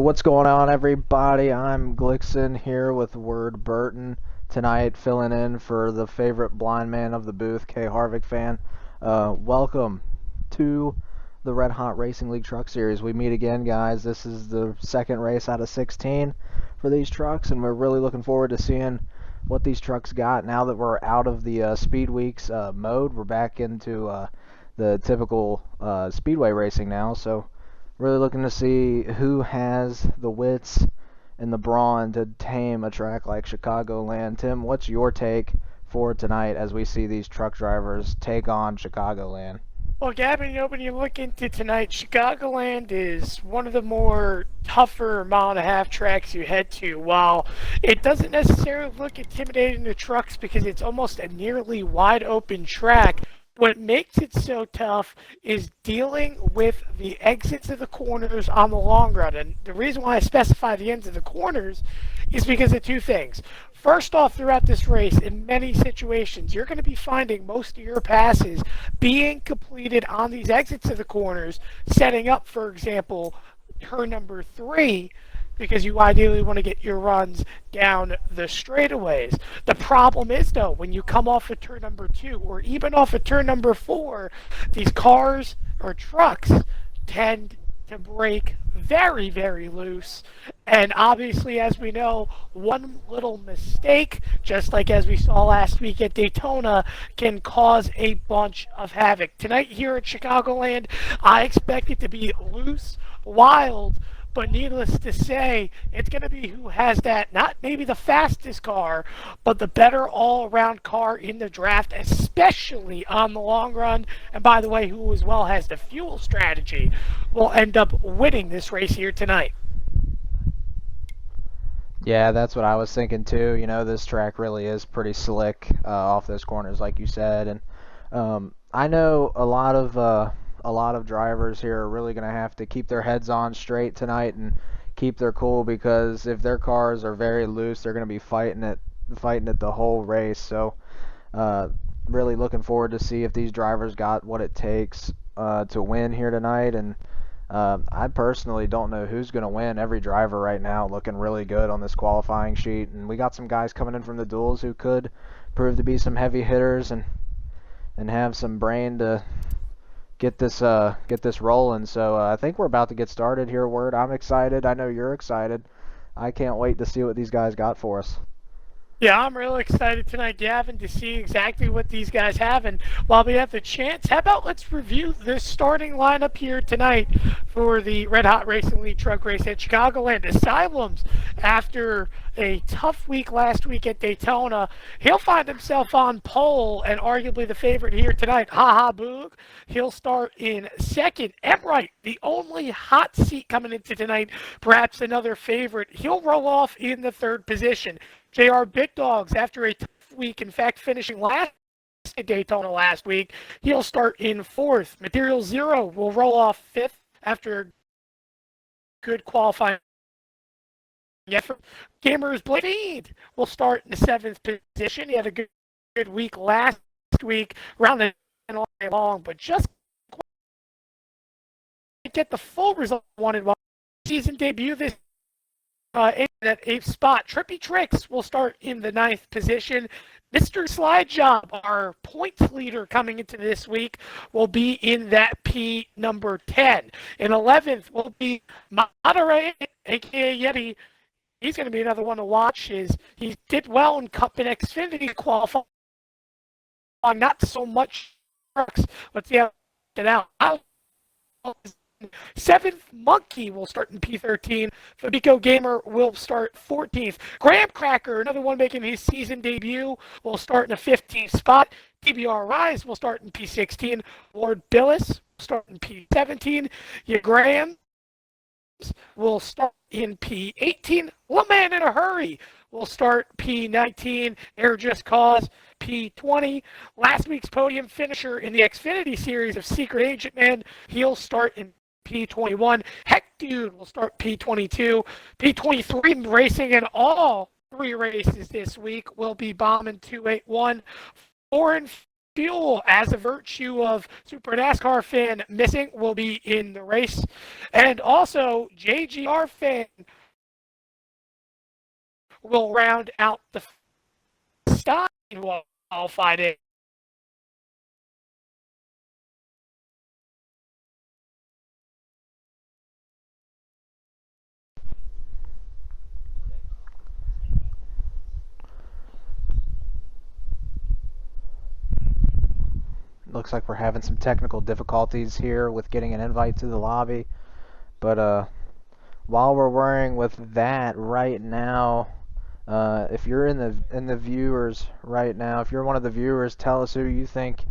What's going on, everybody? I'm Glixon here with Word Burton tonight, filling in for the favorite blind man of the booth, K. Harvick fan. Welcome to the Red Hot Racing League Truck Series. We meet again, guys. This is the second race out of 16 for these trucks, and we're really looking forward to seeing what these trucks got now that we're out of the Speed Weeks mode. We're back into the typical speedway racing now, so really looking to see who has the wits and the brawn to tame a track like Chicagoland. Tim, what's your take for tonight as we see these truck drivers take on Chicagoland? Well, Gavin, when you look into tonight, Chicagoland is one of the more tougher mile-and-a-half tracks you head to. While it doesn't necessarily look intimidating to trucks because it's almost a nearly wide-open track, what makes it so tough is dealing with the exits of the corners on the long run. And the reason why I specify the ends of the corners is because of two things. First off, throughout this race, in many situations, you're going to be finding most of your passes being completed on these exits of the corners, setting up, for example, turn number 3, because you ideally want to get your runs down the straightaways. The problem is, though, when you come off of turn number 2 or even off of turn number 4, these cars or trucks tend to break very, very loose. And obviously, as we know, one little mistake, just like as we saw last week at Daytona, can cause a bunch of havoc. Tonight here at Chicagoland, I expect it to be loose, wild, but needless to say, it's going to be who has that, not maybe the fastest car, but the better all-around car in the draft, especially on the long run. And by the way, who as well has the fuel strategy, will end up winning this race here tonight. Yeah, that's what I was thinking too. You know, this track really is pretty slick off those corners, like you said, and I know a lot of drivers here are really going to have to keep their heads on straight tonight and keep their cool, because if their cars are very loose, they're going to be fighting it the whole race. So, really looking forward to see if these drivers got what it takes to win here tonight. And I personally don't know who's going to win. Every driver right now looking really good on this qualifying sheet, and we got some guys coming in from the duels who could prove to be some heavy hitters and have some brain to get this rolling. So I think we're about to get started here, Word. I'm excited. I know you're excited. I can't wait to see what these guys got for us. Yeah, I'm really excited tonight, Gavin, to see exactly what these guys have. And while we have the chance, how about let's review the starting lineup here tonight for the Red Hot Racing League Truck Race at Chicagoland. Asylums, after a tough week last week at Daytona, he'll find himself on pole and arguably the favorite here tonight. Ha Ha Boog. He'll start in second. Emright, the only hot seat coming into tonight, perhaps another favorite. He'll roll off in the third position. JR Big Dogs, after a tough week, in fact, finishing last at Daytona last week, he'll start in fourth. Material Zero will roll off fifth after a good qualifying effort. Gamers Blade will start in the seventh position. He had a good week last week, around the all day long, but just get the full result wanted. Season debut this in that eighth spot. Trippy Tricks will start in the ninth position. Mr. Slide Job, our points leader coming into this week, will be in that P number 10. In 11th will be Monterey, a.k.a. Yeti. He's going to be another one to watch. He did well in Cup and Xfinity qualifying. Not so much trucks. Let's see how it out. Seventh, Monkey will start in P13. Fabico Gamer will start 14th. Graham Cracker, another one making his season debut, will start in the 15th spot. TBR Rise will start in P16. Ward Billis will start in P17. Graham will start in P18. Man in a Hurry will start P19. Air Just Cause P20. Last week's podium finisher in the Xfinity series of Secret Agent Man, he'll start in P21. Heck Dude will start P22. P23 racing in all 3 races this week will be bombing 281. 4 and fuel as a virtue of Super NASCAR fan missing will be in the race. And also, JGR fan will round out the Stein qualified in. Looks like we're having some technical difficulties here with getting an invite to the lobby. But while we're worrying with that right now, if you're in the viewers right now, if you're one of the viewers, tell us who you think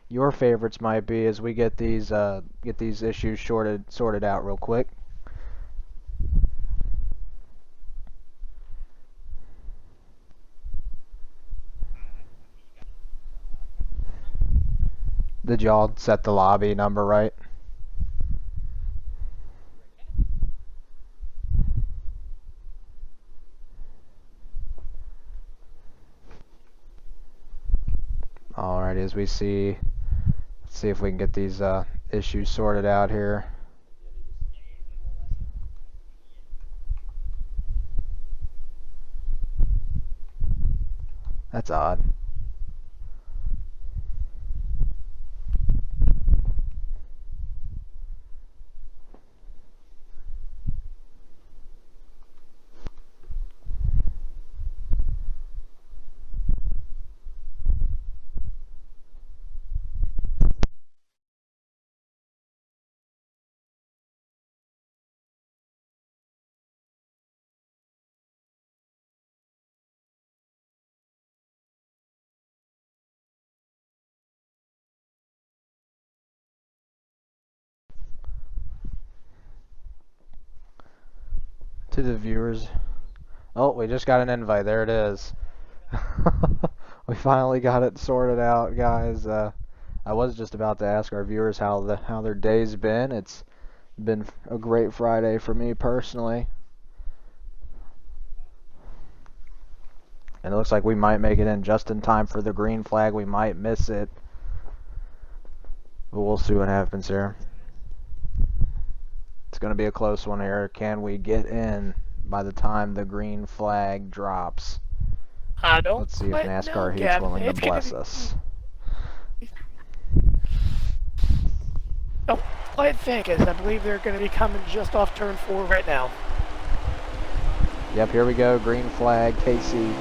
your favorites might be as we get these issues sorted out real quick. Did y'all set the lobby number right? Alrighty, as we see, let's see if we can get these issues sorted out here. That's odd. To the viewers. Oh, we just got an invite. There it is. We finally got it sorted out, guys. I was just about to ask our viewers how their day's been. It's been a great Friday for me personally. And it looks like we might make it in just in time for the green flag. We might miss it. But we'll see what happens here. It's going to be a close one here. Can we get in by the time the green flag drops? Let's see if NASCAR Heat's willing to bless us. Oh, I think, as I believe they're going to be coming just off turn 4 right now. Yep, here we go. Green flag. Casey,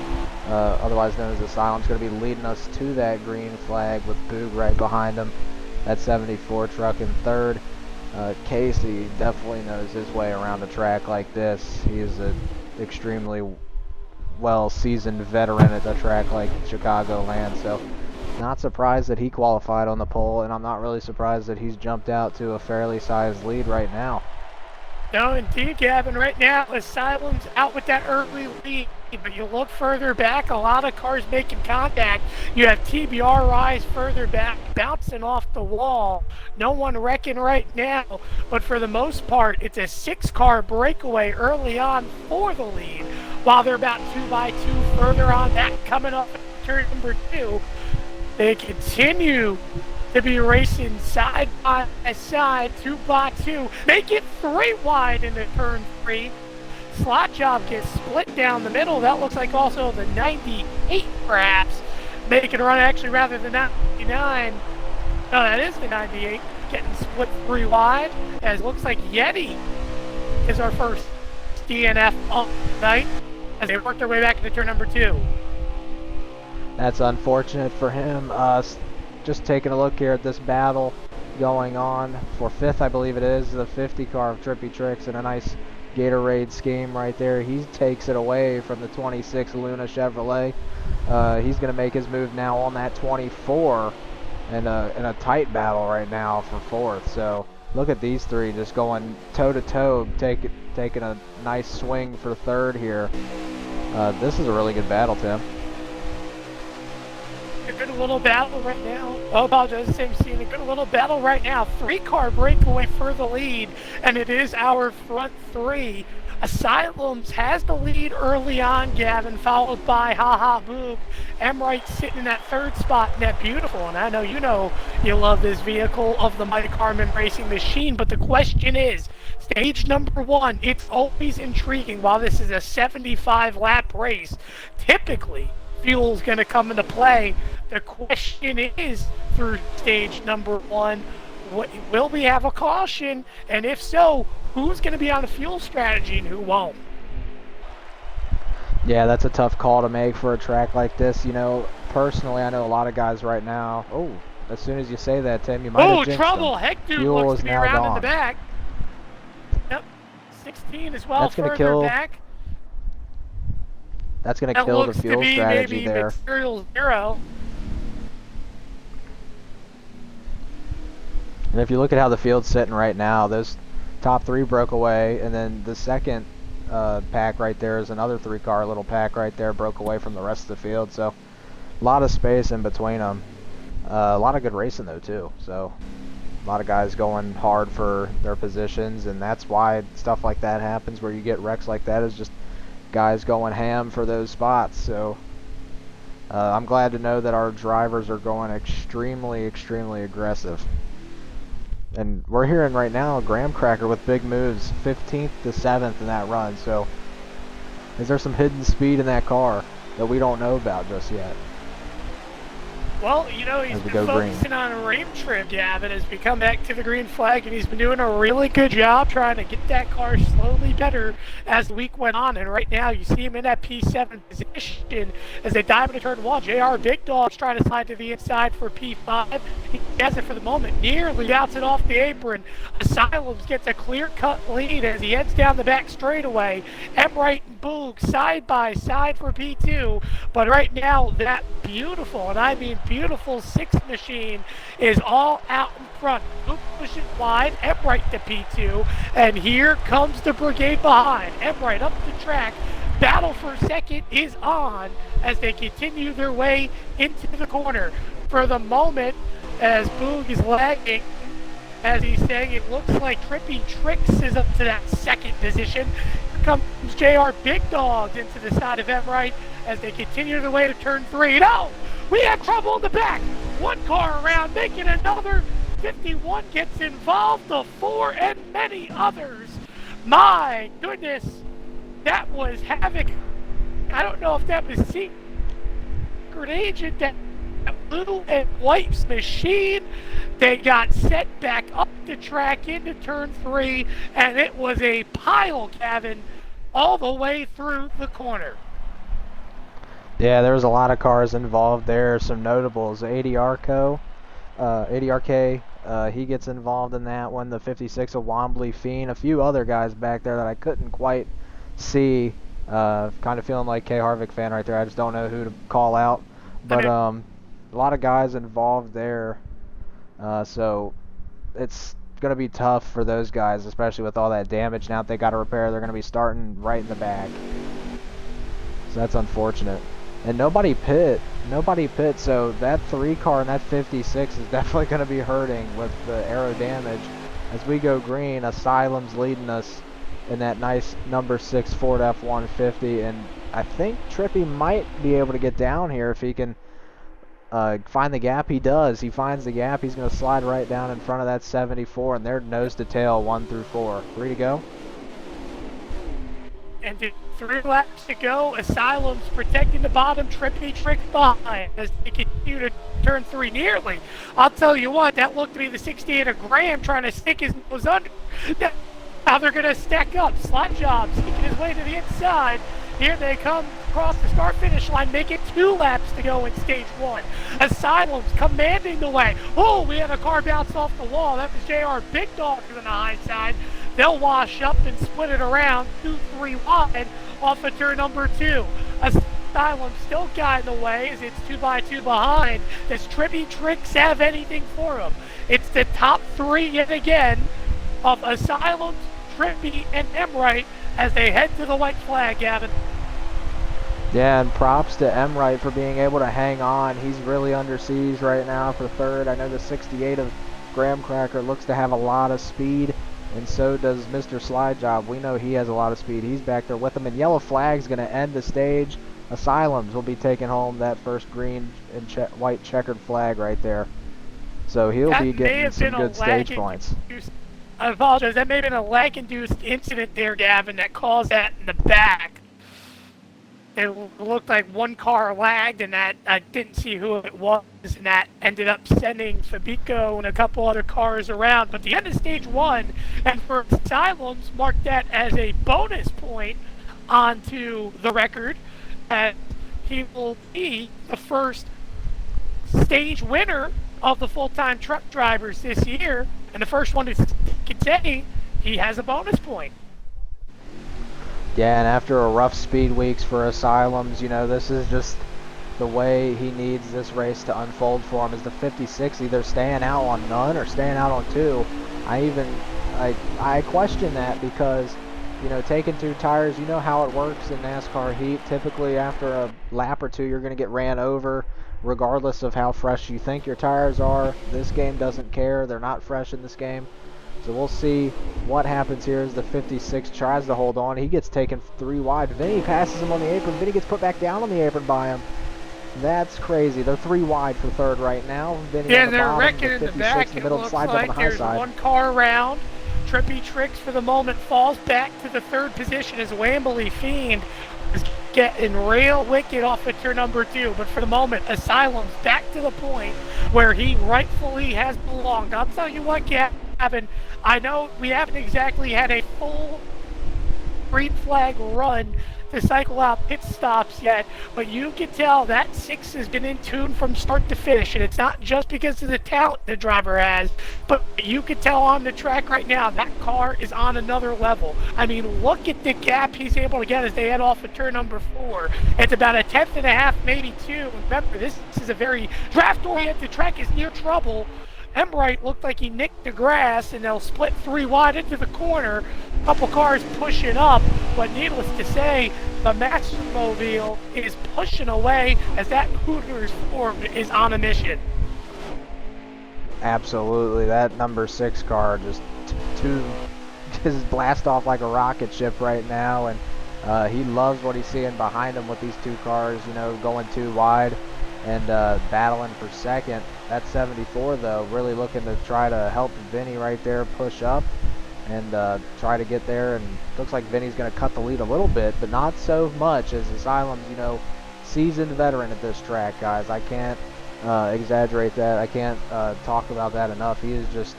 otherwise known as Asylum, is going to be leading us to that green flag with Boog right behind him. That 74 truck in third. Casey definitely knows his way around a track like this. He is an extremely well-seasoned veteran at a track like Chicagoland, so not surprised that he qualified on the pole, and I'm not really surprised that he's jumped out to a fairly sized lead right now. No, indeed, Gavin. Right now, Asylum's out with that early lead, but you look further back, a lot of cars making contact. You have TBRIs further back, bouncing off the wall. No one wrecking right now, but for the most part, it's a 6-car breakaway early on for the lead, while they're about 2 by 2 further on back, coming up turn number 2. They continue to be racing side by side, 2 by 2. Make it 3 wide into turn 3. Slot job gets split down the middle. That looks like also the 98 perhaps. Making a run actually rather than 99. No, that is the 98. Getting split 3 wide. As it looks like Yeti is our first DNF of the night as they work their way back into turn number 2. That's unfortunate for him. Just taking a look here at this battle going on for 5th, I believe it is, the 50 car of Trippy Tricks, and a nice Gatorade scheme right there. He takes it away from the 26 Luna Chevrolet. He's going to make his move now on that 24 in a tight battle right now for 4th. So look at these three just going toe-to-toe, taking a nice swing for 3rd here. This is a really good battle, Tim. A good little battle right now. Oh, apologize, same scene. A good little battle right now. 3-car breakaway for the lead, and it is our front 3 Asylums has the lead early on, Gavin, followed by Haha Boog. Emright sitting in that third spot in that beautiful, and I know you love this vehicle of the Mike Harmon racing machine, but the question is, stage number 1, it's always intriguing. While this is a 75 lap race, typically fuel's going to come into play. The question is, through stage number 1, will we have a caution? And if so, who's going to be on a fuel strategy and who won't? Yeah, that's a tough call to make for a track like this. You know, personally, I know a lot of guys right now. Oh, as soon as you say that, Tim, you might have jinxed trouble! them. Hector Fuel looks is to be now around gone. in the back. Yep, 16 as well. That's going to further kill. back. That's going to kill the fuel strategy maybe there. Material 0. And if you look at how the field's sitting right now, those top 3 broke away, and then the second pack right there is another 3-car little pack right there, broke away from the rest of the field. So a lot of space in between them. A lot of good racing though too. So a lot of guys going hard for their positions, and that's why stuff like that happens, where you get wrecks like that, is just guys going ham for those spots. So I'm glad to know that our drivers are going extremely aggressive. And we're hearing right now Graham Cracker with big moves, 15th to 7th in that run. So is there some hidden speed in that car that we don't know about just yet? Well, he's been focusing on a rain trim, Gavin, as we come back to the green flag, and he's been doing a really good job trying to get that car slowly better as the week went on. And right now, you see him in that P7 position as they dive into turn 1. JR Big Dog's trying to slide to the inside for P5. He has it for the moment, nearly bounce it off the apron. Asylums gets a clear-cut lead as he heads down the back straightaway. Emright and Boog side by side for P2, but right now, that beautiful, and I mean beautiful 6 machine is all out in front. Boog pushes wide, Emright to P2, and here comes the brigade behind. Emright up the track. Battle for second is on as they continue their way into the corner. For the moment, as Boog is lagging, as he's saying, it looks like Trippy Tricks is up to that second position. Here comes JR Big Dogs into the side of Emright as they continue their way to turn 3. No! We have trouble in the back. 1 car around, making another. 51 gets involved, the 4 and many others. My goodness, that was havoc. I don't know if that was secret agent, that blue and white machine. They got set back up the track into turn 3, and it was a pile, Gavin, all the way through the corner. Yeah, there was a lot of cars involved there. Some notables. ADRK, he gets involved in that one. The 56 of Wombly Fiend. A few other guys back there that I couldn't quite see. Kind of feeling like K. Harvick fan right there. I just don't know who to call out. But a lot of guys involved there. So it's going to be tough for those guys, especially with all that damage now that they got to repair. They're going to be starting right in the back. So that's unfortunate. And nobody pit, so that 3-car and that 56 is definitely going to be hurting with the aero damage. As we go green, Asylum's leading us in that nice number 6 Ford F-150, and I think Trippy might be able to get down here if he can find the gap. He does. He finds the gap. He's going to slide right down in front of that 74, and they're nose to tail 1 through 4. 3 to go. And 3 laps to go. Asylum's protecting the bottom. Trippy Tricks behind as they continue to turn 3 nearly. I'll tell you what, that looked to be the 68 of Graham trying to stick his nose under. Now they're going to stack up. Slide job sneaking his way to the inside. Here they come across the start-finish line, making 2 laps to go in stage 1. Asylum's commanding the way. Oh, we had a car bounce off the wall. That was JR Big Dog on the high side. They'll wash up and split it around 2-3 wide off of turn number 2. Asylum still guiding the way as it's 2x2 behind. Does Trippy Tricks have anything for him? It's the top 3 yet again of Asylum, Trippy, and Emright as they head to the white flag, Gavin. Yeah, and props to Emright for being able to hang on. He's really under siege right now for 3rd. I know the 68 of Graham Cracker looks to have a lot of speed. and so does Mr. Slide Job. We know he has a lot of speed. He's back there with them, and yellow flag's going to end the stage. Asylums will be taking home that first green and white checkered flag right there. So he'll be getting some good stage points. I apologize. That may have been a lag-induced incident there, Gavin, that caused that in the back. It looked like one car lagged, and that I didn't see who it was, and that ended up sending Fabico and a couple other cars around. But the end of stage 1, and for Asylums, marked that as a bonus point onto the record, and he will be the first stage winner of the full-time truck drivers this year, and the first one to say he has a bonus point. Yeah, and after a rough speed weeks for Asylums, you know, this is just the way he needs this race to unfold for him. Is the 56 either staying out on none or staying out on 2? I question that because, you know, taking 2 tires, you know how it works in NASCAR heat. Typically after a lap or 2, you're going to get ran over regardless of how fresh you think your tires are. This game doesn't care. They're not fresh in this game. So we'll see what happens here as the 56 tries to hold on. He gets taken 3 wide. Vinny passes him on the apron. Vinny gets put back down on the apron by him. That's crazy. They're 3 wide for third right now. Vinny on the they're bottom, wrecking the in the 56 back. in the middle, It looks slides like up on the high there's side. one car around. Trippy Tricks for the moment falls back to the 3rd position as Wambley Fiend is getting real wicked off of turn number 2. But for the moment, Asylum's back to the point where he rightfully has belonged. I'll tell you what, Gavin, I know we haven't exactly had a full green flag run to cycle out pit stops yet, but you can tell that 6 has been in tune from start to finish, and it's not just because of the talent the driver has, but you can tell on the track right now that car is on another level. I mean, look at the gap he's able to get as they head off of turn number 4. It's about a 1/10.5, maybe 2. Remember, this is a very draft-oriented track. Is near trouble. Embright looked like he nicked the grass, and they'll split 3 wide into the corner. A couple cars pushing up, but needless to say, the Mastermobile is pushing away as that Hooters Ford is on a mission. Absolutely, that number 6 car just just blast off like a rocket ship right now, and he loves what he's seeing behind him with these 2 cars, you know, going 2 wide and battling for second. That 74 though, really looking to try to help Vinny right there push up and try to get there, and looks like Vinny's going to cut the lead a little bit, but not so much as Asylum's, you know, seasoned veteran at this track, guys. I can't exaggerate that. I can't talk about that enough. He is just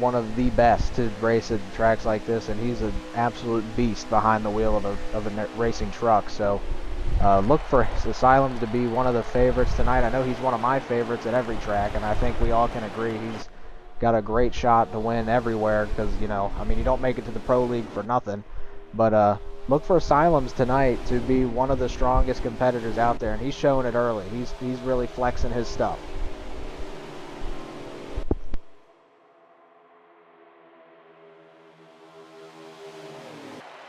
one of the best to race at tracks like this, and he's an absolute beast behind the wheel of a racing truck. So look for Asylum to be one of the favorites tonight. I know he's one of my favorites at every track, and I think we all can agree he's got a great shot to win everywhere because, you know, I mean, you don't make it to the Pro League for nothing. But look for Asylums tonight to be one of the strongest competitors out there, and he's showing it early. He's really flexing his stuff.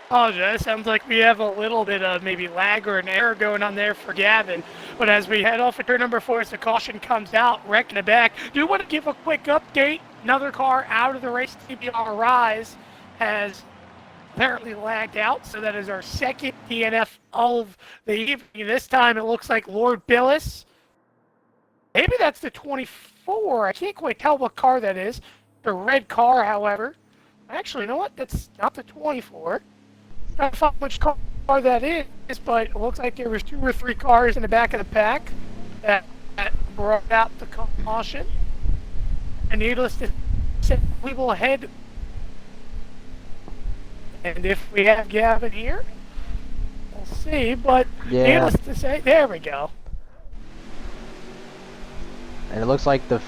Apologize. Sounds like we have a little bit of maybe lag or an error going on there for Gavin. But as we head off at turn number 4, as the caution comes out, wrecking the back, do want to give a quick update. Another car out of the race, TBR Rise, has apparently lagged out. So that is our second DNF of the evening. This time it looks like Lord Billis. Maybe that's the 24. I can't quite tell what car that is. The red car, however. Actually, you know what? That's not the 24. I don't know which car that is, but it looks like there was 2 or 3 cars in the back of the pack that brought out the caution. And needless to say, we will head. And if we have Gavin here, we'll see. But needless to say, there we go. And it looks like the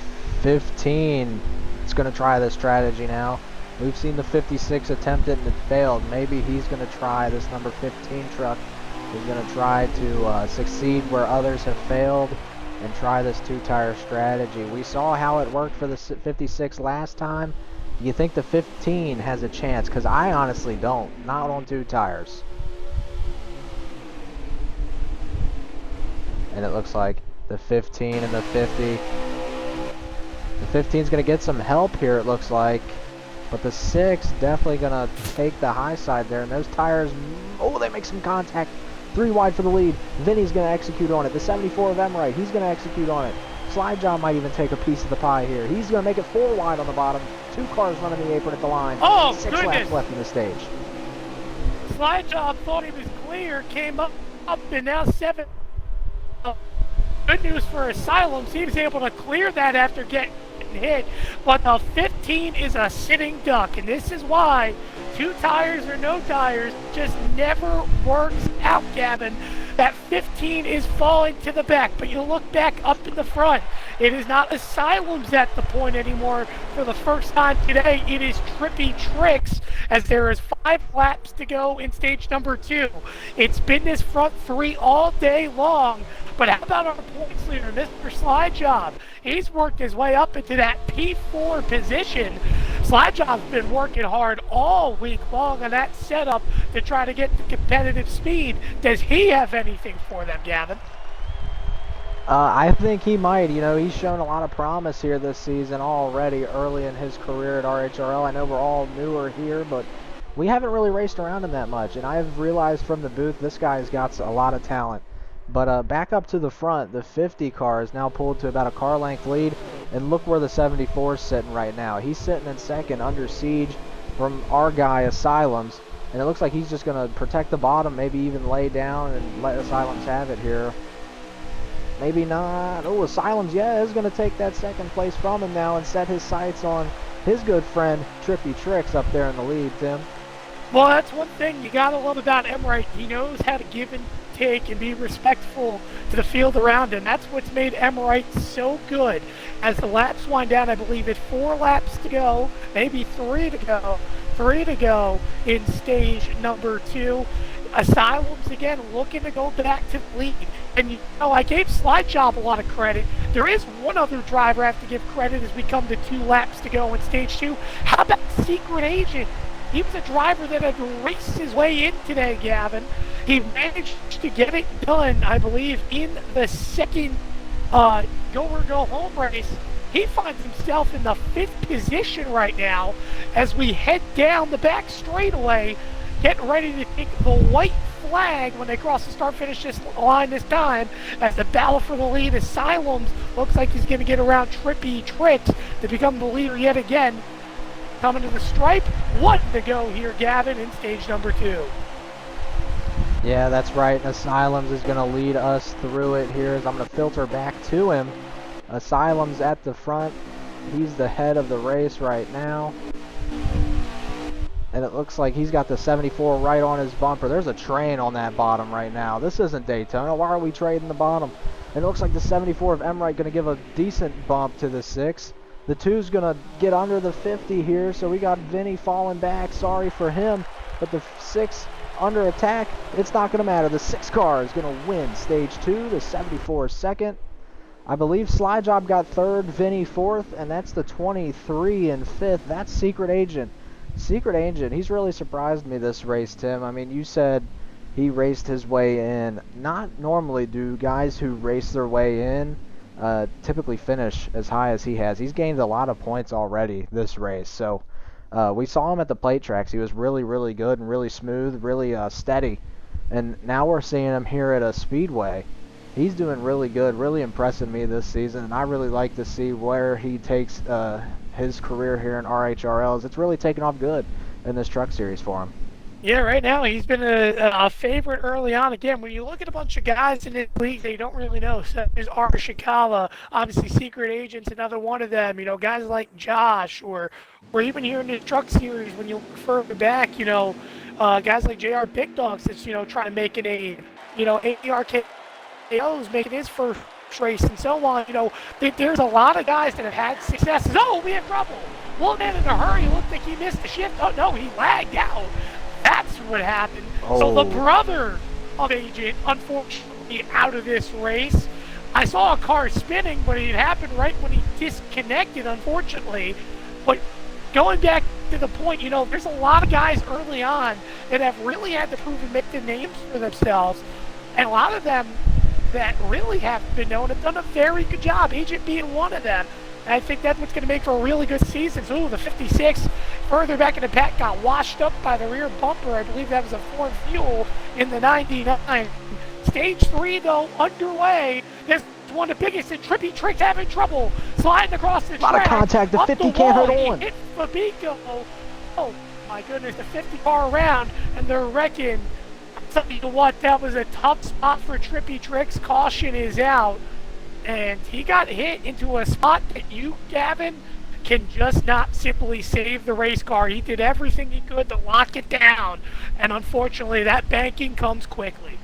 15 is going to try this strategy now. We've seen the 56 attempt it and it failed. Maybe he's going to try this number 15 truck. He's going to try to succeed where others have failed and try this 2-tire strategy. We saw how it worked for the 56 last time. Do you think the 15 has a chance? Because I honestly don't. Not on 2 tires. And it looks like the 15 and the 50. The 15 is going to get some help here, it looks like. But the 6 definitely going to take the high side there. And those tires, oh, they make some contact. 3 wide for the lead. Vinny's going to execute on it. The 74 of Emright, he's going to execute on it. Slide Job might even take a piece of the pie here. He's going to make it 4 wide on the bottom. 2 cars running the apron at the line. Oh, 6 goodness. laps left in the stage. Slide Job thought he was clear, came up and now 7. Good news for Asylums. He was able to clear that after getting hit. But the 15 is a sitting duck. And this is why 2 tires or no tires just never works out, Gavin. That 15 is falling to the back, but you look back up in the front. It is not Asylums at the point anymore for the first time today. It is Trippy Tricks, as there is 5 laps to go in stage number 2. It's been this front 3 all day long. But how about our points leader, Mr. Slide Job? He's worked his way up into that P4 position. Slide Job's been working hard all week long on that setup to try to get the competitive speed. Does he have anything for them, Gavin? I think he might. You know, he's shown a lot of promise here this season already early in his career at RHRL. I know we're all newer here, but we haven't really raced around him that much. And I've realized from the booth this guy's got a lot of talent. But back up to the front, the 50 car is now pulled to about a car length lead. And look where the 74 is sitting right now. He's sitting in second under siege from our guy, Asylums. And it looks like he's just going to protect the bottom, maybe even lay down and let Asylums have it here. Maybe not. Oh, Asylums, yeah, is going to take that second place from him now and set his sights on his good friend, Trippy Tricks, up there in the lead, Tim. Well, that's one thing you got to love about Emright. He knows how to give and take and be respectful to the field around him. That's what's made Emright so good. As the laps wind down, I believe it's 4 laps to go, maybe 3 to go. 3 to go in stage number 2. Asylums, again, looking to go back to the lead. And, you know, I gave Slide Job a lot of credit. There is one other driver I have to give credit as we come to 2 laps to go in stage 2. How about Secret Agent? He was a driver that had raced his way in today, Gavin. He managed to get it done, I believe, in the second go-or-go-home race. He finds himself in the 5th position right now as we head down the back straightaway, getting ready to take the white flag when they cross the start-finish line this time, as the battle for the lead. Asylums looks like he's going to get around Trippy Tricks to become the leader yet again. Coming to the stripe, 1 to go here, Gavin, in stage number 2. Yeah, that's right. Asylums is going to lead us through it here as I'm going to filter back to him. Asylums at the front. He's the head of the race right now. And it looks like he's got the 74 right on his bumper. There's a train on that bottom right now. This isn't Daytona. Why are we trading the bottom? And it looks like the 74 of Emright going to give a decent bump to the 6. The 2's going to get under the 50 here, so we got Vinny falling back. Sorry for him, but the 6 under attack, it's not going to matter. The 6 car is going to win stage 2, the 74 is second. I believe Slide Job got 3rd, Vinny 4th, and that's the 23 in 5th. That's Secret Agent. Secret Agent, he's really surprised me this race, Tim. I mean, you said he raced his way in. Not normally do guys who race their way in typically finish as high as he has. He's gained a lot of points already this race. So we saw him at the plate tracks. He was really, really good and really smooth, really steady. And now we're seeing him here at a speedway. He's doing really good, really impressing me this season. And I really like to see where he takes his career here in RHRLs. It's really taken off good in this truck series for him. Yeah, right now he's been a favorite early on. Again, when you look at a bunch of guys in this league that you don't really know, so there's RHRL, obviously Secret Agent's another one of them. You know, guys like Josh, or even here in the truck series, when you look further back, you know, guys like JR Big Dogs that's, you know, trying to make it a, you know, ARKO's making his first race and so on. You know, there's a lot of guys that have had successes. Oh, we have trouble. One man in a hurry, looked like he missed the shift. Oh, no, he lagged out. That's what happened. Oh. So the brother of Agent, unfortunately, out of this race. I saw a car spinning, but it happened right when he disconnected, unfortunately. But going back to the point, you know, there's a lot of guys early on that have really had to prove and make the names for themselves. And a lot of them that really haven't been known have done a very good job, Agent being one of them. And I think that's what's going to make for a really good season. So, the 56 further back in the pack got washed up by the rear bumper. I believe that was a foreign fuel in the 99. Stage 3, though, underway. This is one of the biggest, and Trippy Trick's having trouble sliding across the track. A lot of contact. The 50 can't hold on. He hit Fabico. Oh, my goodness, the 50 car around, and they're wrecking. I'll tell you what, that was a tough spot for Trippy Tricks. Caution is out. And he got hit into a spot that you, Gavin, can just not simply save the race car. He did everything he could to lock it down, and unfortunately that banking comes quickly.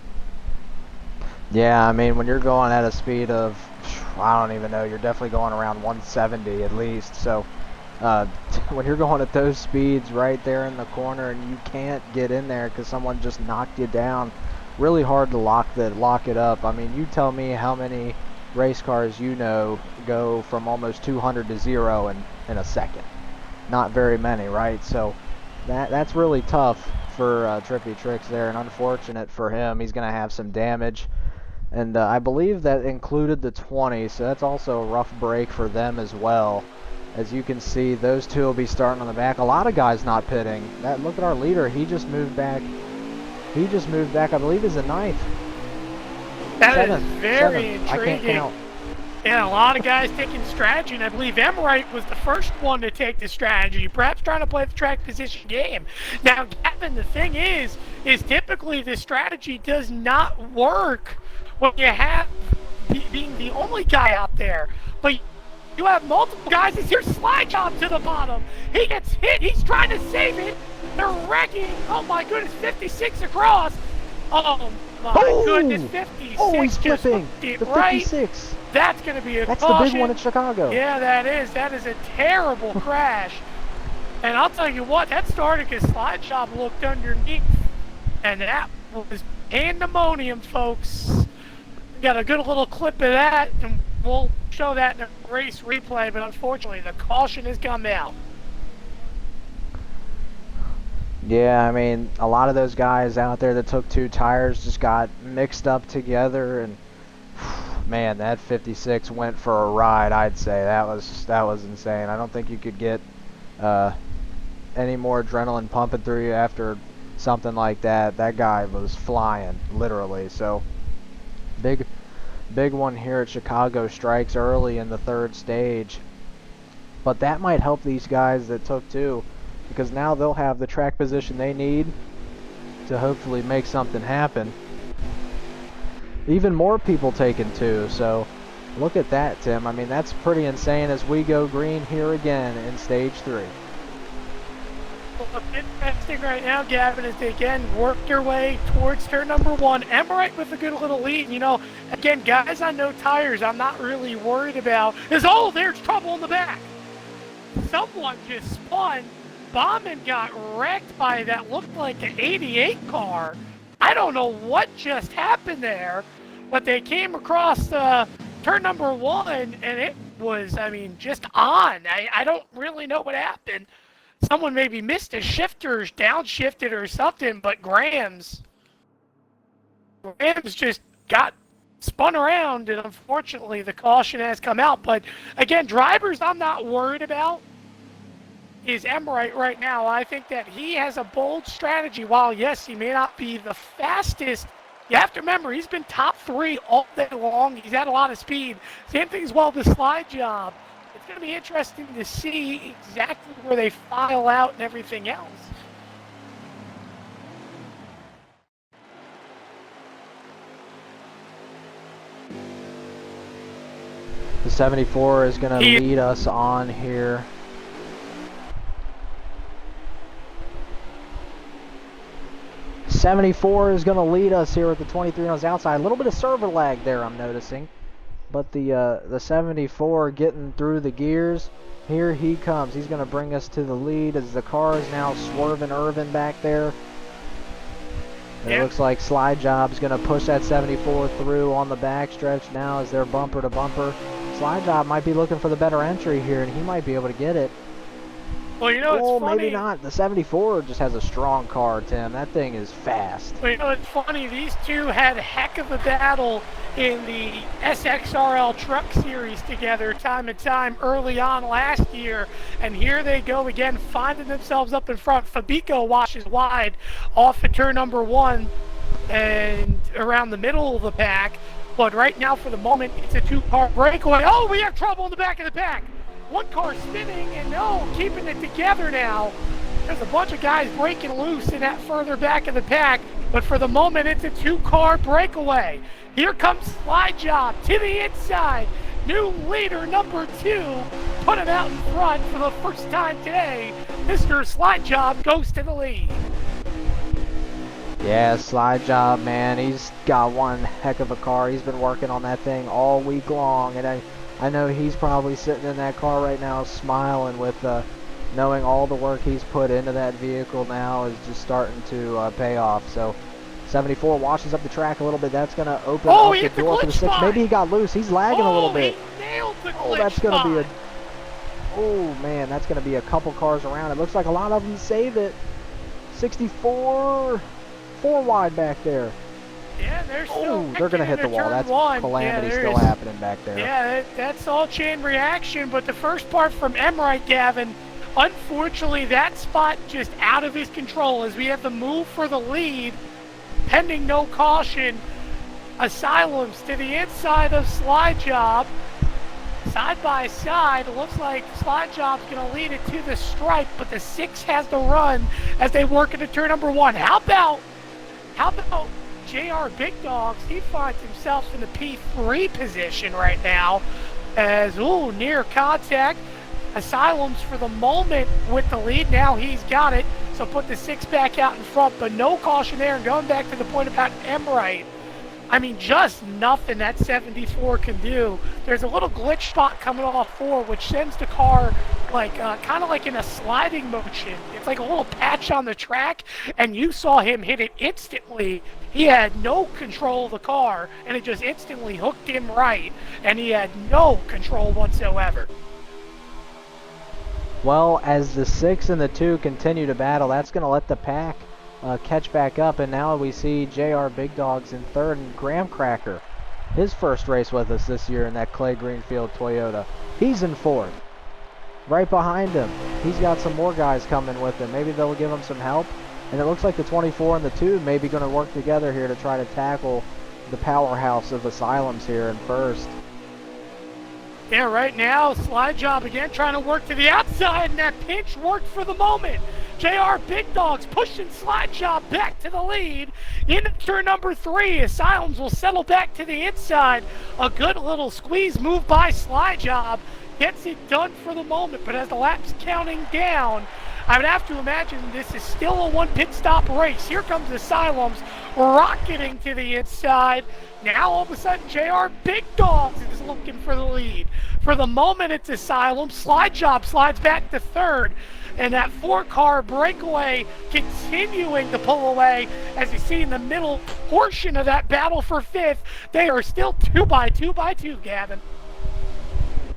Yeah, I mean, when you're going at a speed of, I don't even know, you're definitely going around 170 at least. So when you're going at those speeds right there in the corner and you can't get in there because someone just knocked you down, really hard to lock it up. I mean, you tell me how many race cars you know go from almost 200 to 0 in a second. Not very many, right? So that's really tough for Trippy Tricks there, and unfortunate for him. He's going to have some damage, and I believe that included the 20, so that's also a rough break for them as well. As you can see, those two will be starting on the back. A lot of guys not pitting. Look at our leader. He just moved back. I believe he's a ninth. That is very intriguing. I can't count. And a lot of guys taking strategy, and I believe Emmerich was the first one to take the strategy, perhaps trying to play the track position game. Now, Gavin, the thing is typically the strategy does not work when you have being the only guy out there. But you have multiple guys. It's your slide job to the bottom. He gets hit. He's trying to save it. They're wrecking. Oh, my goodness, 56 across. Oh, my goodness, 56 Oh, he's just flipping. it The right. 56. That's going to be a That's caution. the big one in Chicago. Yeah, that is. That is a terrible crash. And I'll tell you what, that started because slide job looked underneath. And that was pandemonium, folks. We got a good little clip of that, and we'll show that in a race replay. But unfortunately, the caution has come out. Yeah, I mean, a lot of those guys out there that took two tires just got mixed up together, and man, that 56 went for a ride. I'd say that was insane. I don't think you could get any more adrenaline pumping through you after something like that. That guy was flying, literally. So big one here at Chicago. Strikes early in the third stage, but that might help these guys that took two, because now they'll have the track position they need to hopefully make something happen. Even more people taking two, so look at that, Tim. I mean, that's pretty insane as we go green here again in stage 3. Well, interesting right now, Gavin, as they again work their way towards turn number 1. Emmerich with a good little lead. You know, again, guys on no tires, I'm not really worried about is, oh, there's trouble in the back. Someone just spun. Bauman got wrecked by that looked like an 88 car. I don't know what just happened there, but they came across turn number 1, and it was, I mean, just on. I don't really know what happened. Someone maybe missed a shifter, downshifted or something, but Graham's just got spun around, and unfortunately the caution has come out. But again, drivers I'm not worried about is Emmerich right now. I think that he has a bold strategy. While, yes, he may not be the fastest, you have to remember he's been top 3 all day long. He's had a lot of speed. Same thing as well, the slide job. It's going to be interesting to see exactly where they file out and everything else. The 74 is going to lead us on here. '74 is going to lead us here with the 23 on his outside. A little bit of server lag there, I'm noticing. But the 74 getting through the gears. Here he comes. He's going to bring us to the lead as the car is now swerving Irvin back there. And it looks like Slide Job's going to push that 74 through on the backstretch now as they're bumper to bumper. Slide Job might be looking for the better entry here, and he might be able to get it. Well, you know, it's funny. Maybe not. The 74 just has a strong car, Tim. That thing is fast. Well, you know, it's funny. These two had a heck of a battle in the RHRL Truck Series together time and time early on last year. And here they go again, finding themselves up in front. Fabico washes wide off of turn number 1 and around the middle of the pack. But right now, for the moment, it's a 2-car breakaway. Oh, we have trouble in the back of the pack. 1 car spinning, and no, keeping it together now. There's a bunch of guys breaking loose in that further back of the pack, but for the moment, it's a 2-car breakaway. Here comes Slide Job to the inside. New leader number 2, put him out in front for the first time today. Mr. Slide Job goes to the lead. Yeah, Slide Job, man, he's got one heck of a car. He's been working on that thing all week long, and I know he's probably sitting in that car right now smiling with knowing all the work he's put into that vehicle now is just starting to pay off. So 74 washes up the track a little bit. That's going to open up the door for the 6. Maybe he got loose. He's lagging a little bit. He nailed the Oh, that's going to be a... Oh, man, that's going to be a couple cars around. It looks like a lot of them save it. 64... 4 wide back there. Yeah, they're still they're going to hit the wall. That's calamity still happening back there. Yeah, that's all chain reaction, but the first part from Emright, Gavin, unfortunately that spot just out of his control as we have the move for the lead, pending no caution. Asylums to the inside of Slide Job. Side by side, it looks like Slide Job's going to lead it to the stripe, but the 6 has the run as they work into turn number 1. How about JR Big Dogs? He finds himself in the P3 position right now as, near contact. Asylums for the moment with the lead. Now he's got it, so put the 6 back out in front, but no caution there. And going back to the point about Emright, I mean, just nothing that 74 can do. There's a little glitch spot coming off 4, which sends the car like kind of like in a sliding motion. It's like a little patch on the track, and you saw him hit it instantly. He had no control of the car, and it just instantly hooked him right, and he had no control whatsoever. Well, as the 6 and the 2 continue to battle, that's going to let the pack catch back up, and now we see JR Big Dogs in 3rd, and Graham Cracker, his first race with us this year in that Clay Greenfield Toyota. He's in 4th. Right behind him, he's got some more guys coming with him. Maybe they'll give him some help, and it looks like the 24 and the 2 may be going to work together here to try to tackle the powerhouse of Asylums here in 1st. Yeah, right now, Slide Job again trying to work to the outside, and that pinch worked for the moment. JR Big Dogs pushing Slide Job back to the lead. Into turn number 3, Asylums will settle back to the inside. A good little squeeze move by Slide Job. Gets it done for the moment, but as the lap's counting down, I would have to imagine this is still a 1 pit stop race. Here comes Asylums rocketing to the inside. Now all of a sudden JR Big Dogs is looking for the lead. For the moment it's Asylum. Slide Job slides back to 3rd. And that 4-car breakaway continuing to pull away. As you see in the middle portion of that battle for 5th, they are still 2 by 2 by 2, Gavin.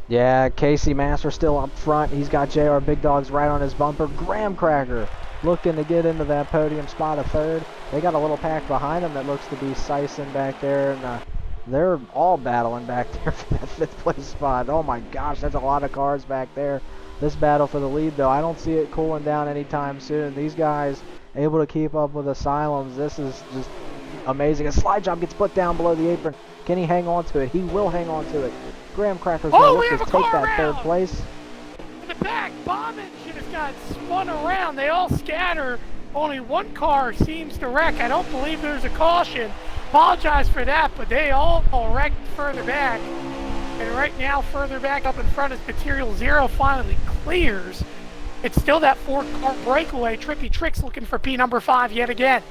Yeah, Casey Master still up front. He's got JR Big Dogs right on his bumper. Graham Cracker looking to get into that podium spot of 3rd. They got a little pack behind them that looks to be Sison back there, and they're all battling back there for that 5th place spot. Oh my gosh, that's a lot of cars back there. This battle for the lead, though, I don't see it cooling down anytime soon. These guys able to keep up with Asylums. This is just amazing. A Slide Job gets put down below the apron. Can he hang on to it? He will hang on to it. Graham Cracker's going to look to take that 3rd place. In the back, Bombage just got spun around. They all scatter. Only 1 car seems to wreck. I don't believe there's a caution. Apologize for that, but they all wrecked further back. And right now, further back up in front as Material Zero finally clears. It's still that 4-car breakaway. Trippy Tricks looking for P number 5 yet again.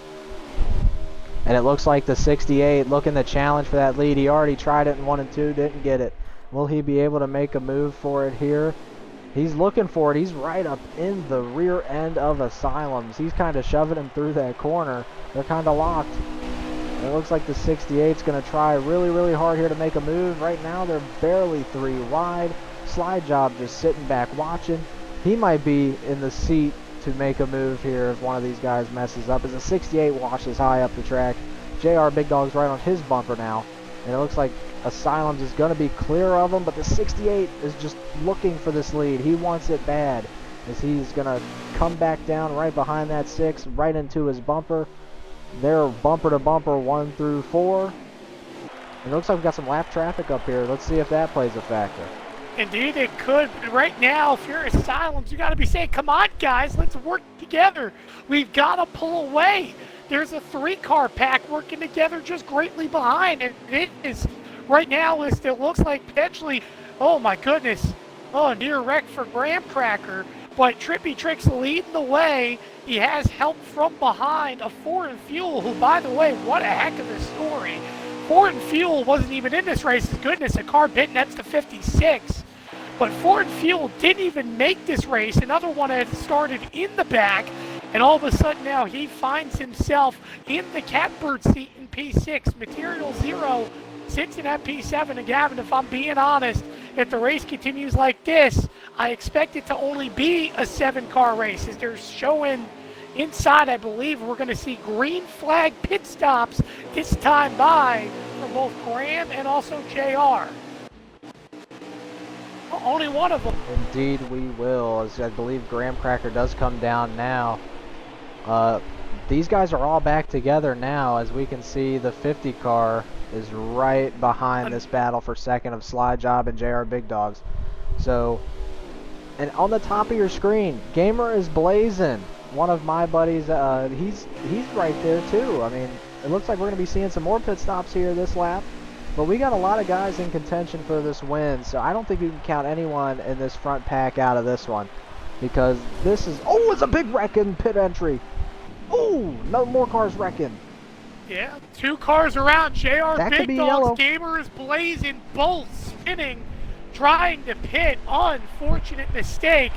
And it looks like the 68 looking to challenge for that lead. He already tried it in 1 and 2, didn't get it. Will he be able to make a move for it here? He's looking for it. He's right up in the rear end of Asylums. He's kind of shoving him through that corner. They're kind of locked. It looks like the 68's going to try really, really hard here to make a move. Right now, they're barely 3 wide. Slide Job just sitting back watching. He might be in the seat to make a move here if one of these guys messes up. As the 68 washes high up the track, JR Big Dog's right on his bumper now. And it looks like Asylums is going to be clear of him, but the 68 is just looking for this lead. He wants it bad, as he's going to come back down right behind that 6, right into his bumper. They're bumper to bumper 1 through 4. And it looks like we've got some lap traffic up here. Let's see if that plays a factor. Indeed it could. But right now, if you're Asylums, you got to be saying, come on, guys, let's work together. We've got to pull away. There's a 3-car pack working together just greatly behind. And it is, right now, it looks like potentially, oh my goodness, near wreck for Graham Cracker. But Trippy Trick's leading the way. He has help from behind, a Ford and Fuel, who, by the way, what a heck of a story. Ford and Fuel wasn't even in this race. Goodness, a car bitten, that's the 56. But Ford and Fuel didn't even make this race. Another one had started in the back, and all of a sudden now he finds himself in the catbird seat in P6. Material Zero sits in that P7. And Gavin, if I'm being honest, if the race continues like this, I expect it to only be a 7-car race. As they're showing inside, I believe we're going to see green flag pit stops this time by for both Graham and also JR. Only one of them. Indeed we will, as I believe Graham Cracker does come down now. These guys are all back together now, as we can see the 50 car is right behind this battle for second of Slide Job and JR Big Dogs. So, and on the top of your screen, Gamer is blazing. One of my buddies, he's right there too. I mean, it looks like we're going to be seeing some more pit stops here this lap. But we got a lot of guys in contention for this win, so I don't think you can count anyone in this front pack out of this one. Because this is, oh, it's a big wreck in pit entry. Oh, no more cars wrecking. Yeah, 2 cars around. JR That could be Big Dogs, yellow. Gamer is blazing, both spinning, trying to pit. Unfortunate mistake.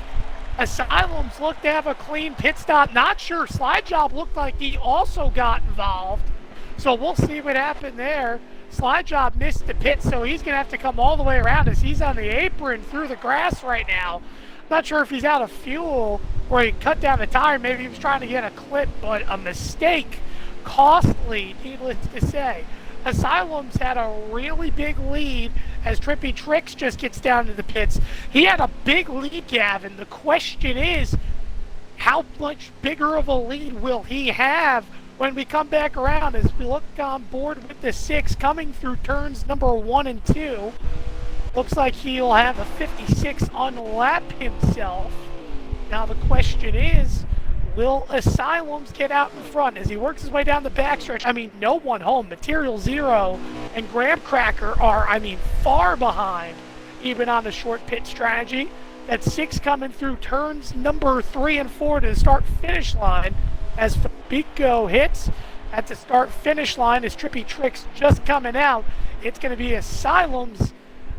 Asylums looked to have a clean pit stop. Not sure. Slide Job looked like he also got involved. So we'll see what happened there. Slide Job missed the pit, so he's going to have to come all the way around as he's on the apron through the grass right now. Not sure if he's out of fuel or he cut down the tire. Maybe he was trying to get a clip, but a mistake. Costly, needless to say. Asylums had a really big lead as Trippy Tricks just gets down to the pits. He had a big lead, Gavin. The question is, how much bigger of a lead will he have when we come back around as we look on board with the 6 coming through turns number 1 and 2. Looks like he'll have a 56 on lap himself. Now the question is, will Asylums get out in front as he works his way down the backstretch? I mean, no one home. Material Zero and Graham Cracker are, far behind, even on the short pit strategy. That 6 coming through turns number 3 and 4 to the start-finish line as Fabico hits at the start-finish line as Trippy Tricks just coming out. It's going to be Asylums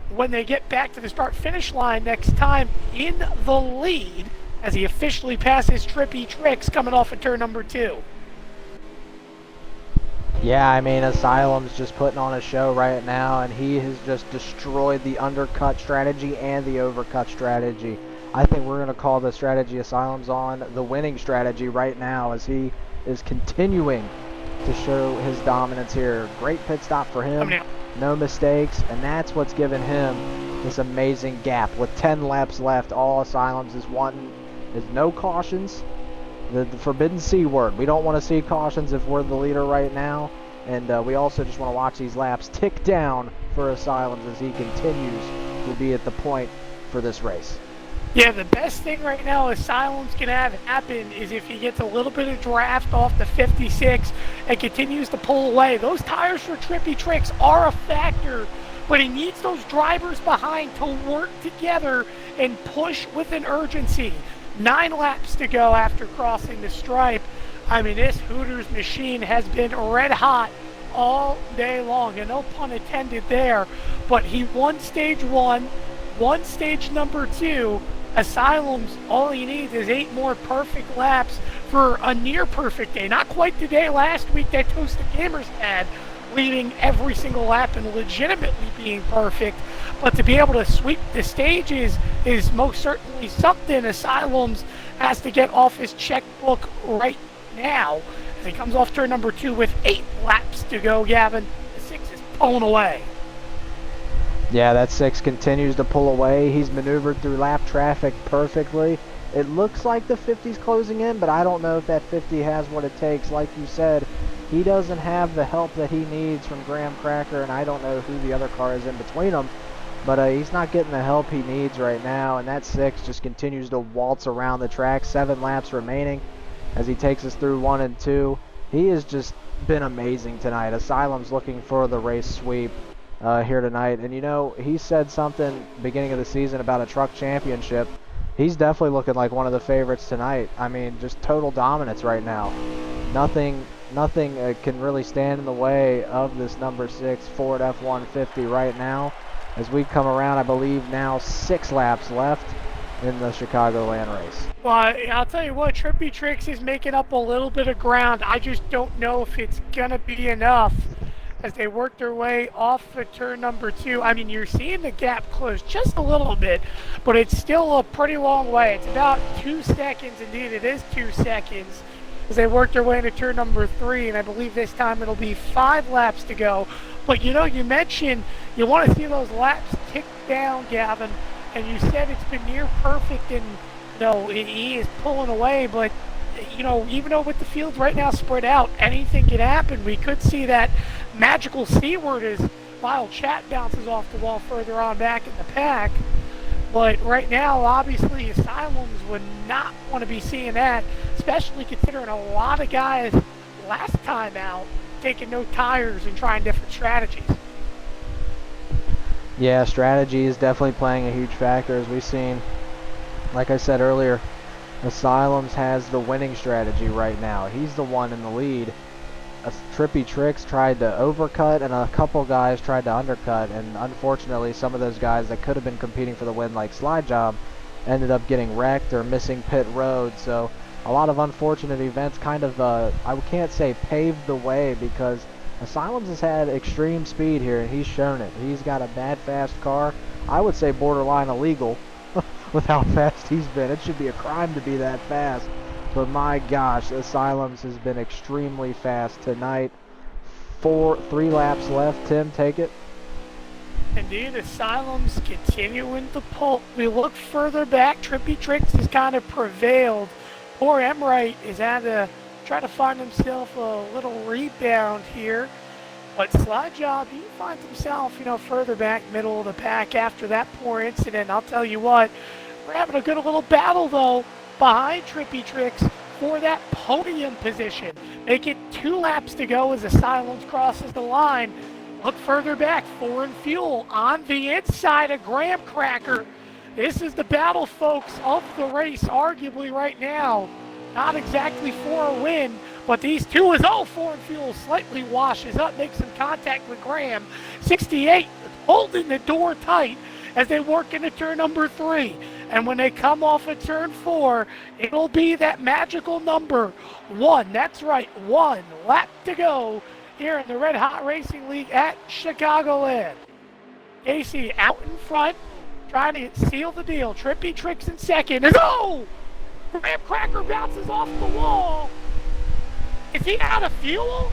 when they get back to the start-finish line next time in the lead as he officially passes Trippy Tricks coming off of turn number 2. Yeah, Asylum's just putting on a show right now, and he has just destroyed the undercut strategy and the overcut strategy. I think we're going to call the strategy Asylum's on the winning strategy right now as he is continuing to show his dominance here. Great pit stop for him, no mistakes, and that's what's given him this amazing gap. With 10 laps left, all Asylums is wanting is no cautions. The forbidden C word. We don't want to see cautions if we're the leader right now. And we also just want to watch these laps tick down for Asylums as he continues to be at the point for this race. Yeah, the best thing right now Asylums can have happen is if he gets a little bit of draft off the 56 and continues to pull away. Those tires for Trippy Tricks are a factor, but he needs those drivers behind to work together and push with an urgency. 9 laps to go after crossing the stripe. This Hooters machine has been red hot all day long, and no pun intended there, but he won stage 1, won stage number 2. Asylums, all he needs is 8 more perfect laps for a near perfect day. Not quite the day last week that Toasted Gamers had, leading every single lap and legitimately being perfect. But to be able to sweep the stages is most certainly something Asylums has to get off his checkbook right now. As he comes off turn number 2 with 8 laps to go, Gavin. The 6 is pulling away. Yeah, that 6 continues to pull away. He's maneuvered through lap traffic perfectly. It looks like the 50's closing in, but I don't know if that 50 has what it takes. Like you said, he doesn't have the help that he needs from Graham Cracker, and I don't know who the other car is in between them. But he's not getting the help he needs right now, and that 6 just continues to waltz around the track. 7 laps remaining as he takes us through 1 and 2. He has just been amazing tonight. Asylum's looking for the race sweep here tonight. And, you know, he said something beginning of the season about a truck championship. He's definitely looking like one of the favorites tonight. I mean, just total dominance right now. Nothing can really stand in the way of this number 6 Ford F-150 right now. As we come around, I believe now 6 laps left in the Chicagoland race. Well, I'll tell you what, Trippy Tricks is making up a little bit of ground. I just don't know if it's going to be enough as they work their way off of turn number 2. I mean, you're seeing the gap close just a little bit, but it's still a pretty long way. It's about 2 seconds. Indeed, it is 2 seconds as they work their way into turn number 3, and I believe this time it'll be 5 laps to go. But, you know, you mentioned you want to see those laps tick down, Gavin, and you said it's been near perfect, and, you know, he is pulling away, but, you know, even though with the field right now spread out, anything can happen. We could see that magical C word as Lyle Chat bounces off the wall further on back in the pack. But right now, obviously, Asylums would not want to be seeing that, especially considering a lot of guys last time out taking no tires and trying different strategies. Yeah, strategy is definitely playing a huge factor, as we've seen. Like I said earlier, Asylums has the winning strategy right now. He's the one in the lead. Trippy Tricks tried to overcut, and a couple guys tried to undercut, and unfortunately some of those guys that could have been competing for the win, like Slide Job, ended up getting wrecked or missing pit road. So a lot of unfortunate events kind of, I can't say paved the way, because Asylums has had extreme speed here, and he's shown it. He's got a bad, fast car. I would say borderline illegal with how fast he's been. It should be a crime to be that fast. But my gosh, Asylums has been extremely fast tonight. 3 laps left. Tim, take it. Indeed, Asylums continuing to pull. We look further back. Trippy Tricks has kind of prevailed. Poor Emright is had to try to find himself a little rebound here. But Slide Job, he finds himself, you know, further back, middle of the pack after that poor incident. I'll tell you what, we're having a good little battle, though, behind Trippy Tricks for that podium position. Make it 2 laps to go as Asylums crosses the line. Look further back, Foreign Fuel on the inside of Graham Cracker. This is the battle, folks, of the race, arguably right now. Not exactly for a win, but these two is, Foreign Fuel slightly washes up, makes some contact with Graham. 68 holding the door tight as they work into turn number 3. And when they come off of turn 4, it'll be that magical number 1. That's right, 1 lap to go here in the Red Hot Racing League at Chicagoland. Casey out in front, trying to seal the deal. Trippy Tricks in second. Graham Cracker bounces off the wall. Is he out of fuel?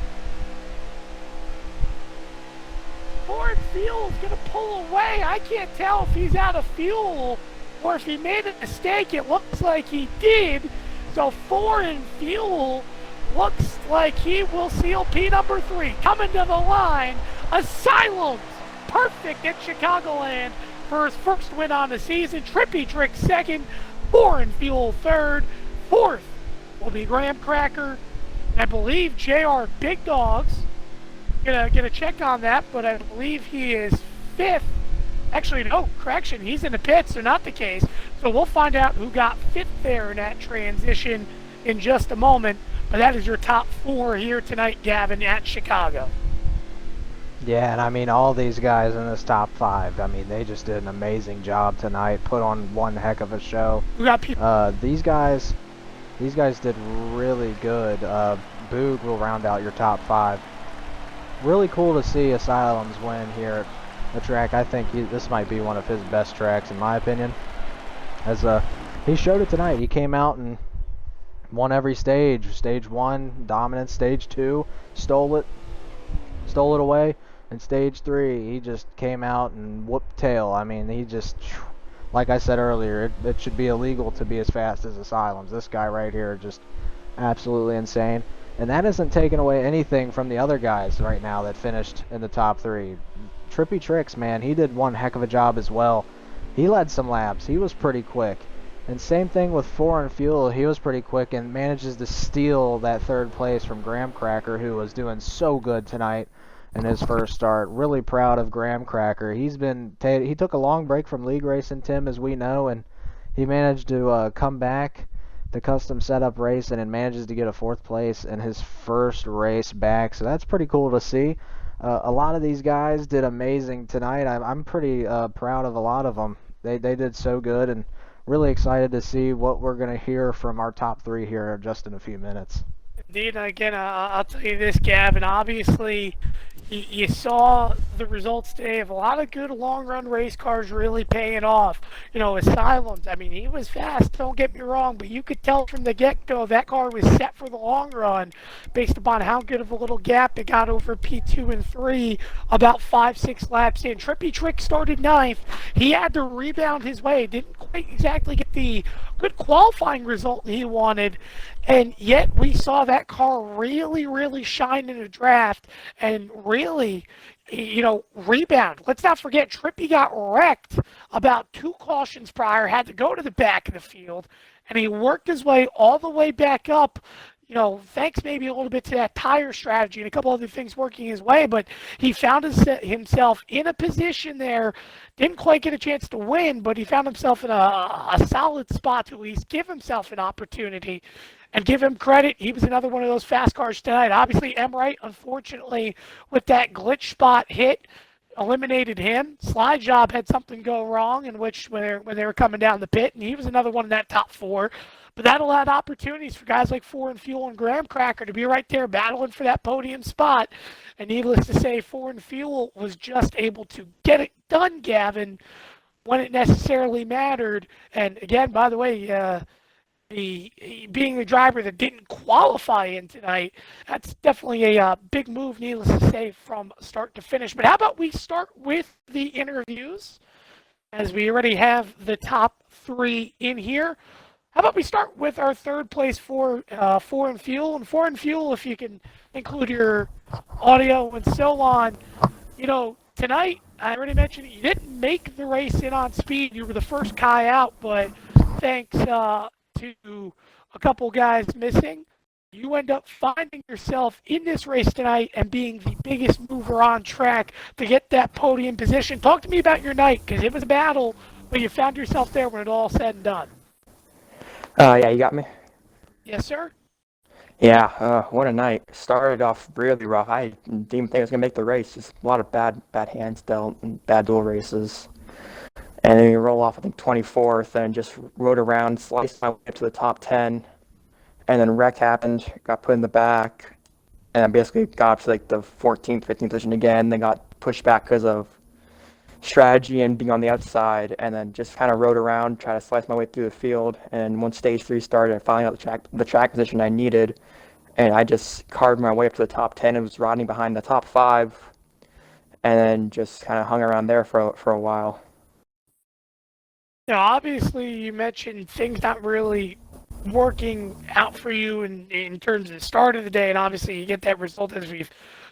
Ford Fuel's going to pull away. I can't tell if he's out of fuel or if he made a mistake. It looks like he did. So Foreign Fuel looks like he will seal P number 3. Coming to the line, Asylums. Perfect at Chicagoland for his first win on the season. Trippy Trick second. Foreign Fuel third. Fourth will be Graham Cracker. I believe JR Big Dogs. Gonna check on that, but I believe he is 5th. Actually, no, correction, he's in the pits, so not the case. So we'll find out who got 5th there in that transition in just a moment. But that is your top 4 here tonight, Gavin, at Chicago. Yeah, and I mean, all these guys in this top 5, I mean, they just did an amazing job tonight, put on one heck of a show. We got people. These guys did really good. Boog will round out your top 5. Really cool to see Asylums win here at the track. I think this might be one of his best tracks, in my opinion. As he showed it tonight. He came out and won every stage. Stage 1, dominance. Stage 2, stole it away. In stage 3, he just came out and whooped tail. I mean, he just, like I said earlier, it should be illegal to be as fast as Asylums. This guy right here just absolutely insane. And that isn't taking away anything from the other guys right now that finished in the top 3. Trippy Tricks, man, he did one heck of a job as well. He led some laps. He was pretty quick. And same thing with Foreign Fuel. He was pretty quick and manages to steal that third place from Graham Cracker, who was doing so good tonight in his first start. Really proud of Graham Cracker. He took a long break from league racing, Tim, as we know, and he managed to come back the custom setup race and manages to get a 4th place in his first race back. So that's pretty cool to see. A lot of these guys did amazing tonight. I'm pretty proud of a lot of them. They did so good, and really excited to see what we're going to hear from our top 3 here just in a few minutes. Indeed, again, I'll tell you this, Gavin. Obviously, you saw the results today of a lot of good long-run race cars really paying off. Asylums, I mean, he was fast, don't get me wrong, but you could tell from the get-go that car was set for the long run based upon how good of a little gap it got over P2 and 3 about 5-6 laps in. Trippy Trick started 9th. He had to rebound his way. Didn't quite exactly get the good qualifying result he wanted, and yet we saw that car really shine in a draft and really, rebound. Let's not forget, Trippy got wrecked about 2 cautions prior, had to go to the back of the field, and he worked his way all the way back up. Thanks maybe a little bit to that tire strategy and a couple other things working his way, but he found himself in a position there, didn't quite get a chance to win, but he found himself in a solid spot to at least give himself an opportunity. And give him credit, he was another one of those fast cars tonight. Obviously, Emright, unfortunately, with that glitch spot hit, eliminated him. Slide Job had something go wrong in which when they were coming down the pit, and he was another one in that top 4. But that allowed opportunities for guys like Foreign Fuel and Graham Cracker to be right there battling for that podium spot. And needless to say, Foreign Fuel was just able to get it done, Gavin, when it necessarily mattered. And again, by the way, being the driver that didn't qualify in tonight, that's definitely a big move, needless to say, from start to finish. But how about we start with the interviews, as we already have the top 3 in here. How about we start with our 3rd place for Foreign Fuel? And Foreign Fuel, if you can include your audio and so on. Tonight, I already mentioned you didn't make the race in on speed. You were the first guy out, but thanks to a couple guys missing, you end up finding yourself in this race tonight and being the biggest mover on track to get that podium position. Talk to me about your night, because it was a battle, but you found yourself there when it all said and done. Yeah, you got me? Yes, sir. Yeah, what a night. Started off really rough. I didn't even think I was going to make the race. Just a lot of bad hands dealt and bad dual races. And then you roll off, I think, 24th, and just rode around, sliced my way up to the top 10. And then wreck happened, got put in the back, and I basically got up to like the 14th, 15th position again, then got pushed back because of strategy and being on the outside, and then just kind of rode around, try to slice my way through the field. And once stage 3 started, I finally got the track position I needed, and I just carved my way up to the top 10. It was riding behind the top 5, and then just kind of hung around there for a while. Now, obviously, you mentioned things not really working out for you in terms of the start of the day, and obviously you get that result as we've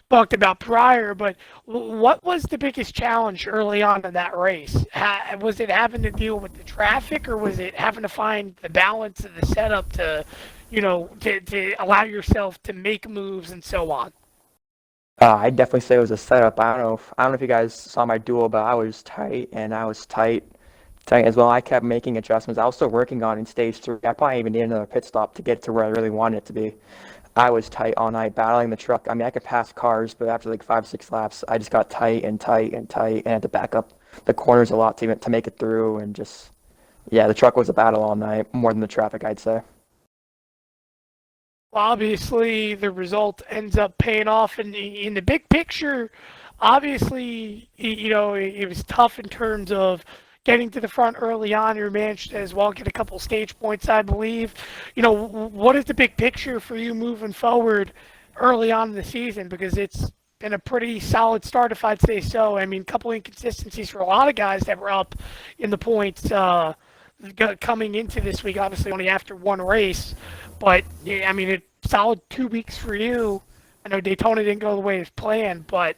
talked about prior, but what was the biggest challenge early on in that race? Was it having to deal with the traffic, or was it having to find the balance of the setup to allow yourself to make moves and so on? I'd definitely say it was a setup. I don't know if you guys saw my duel, but I was tight, and I was tight as well. I kept making adjustments. I was still working on in stage 3. I probably even needed another pit stop to get to where I really wanted it to be. I was tight all night, battling the truck. I mean, I could pass cars, but after like 5-6 laps, I just got tight and had to back up the corners a lot to make it through. And just, yeah, the truck was a battle all night, more than the traffic, I'd say. Well, obviously, the result ends up paying off in the big picture. Obviously, it was tough in terms of getting to the front early on. You managed to as well get a couple stage points, I believe. What is the big picture for you moving forward early on in the season? Because it's been a pretty solid start, if I'd say so. I mean, a couple inconsistencies for a lot of guys that were up in the points coming into this week, obviously only after one race. But, yeah, I mean, a solid 2 weeks for you. I know Daytona didn't go the way as planned, but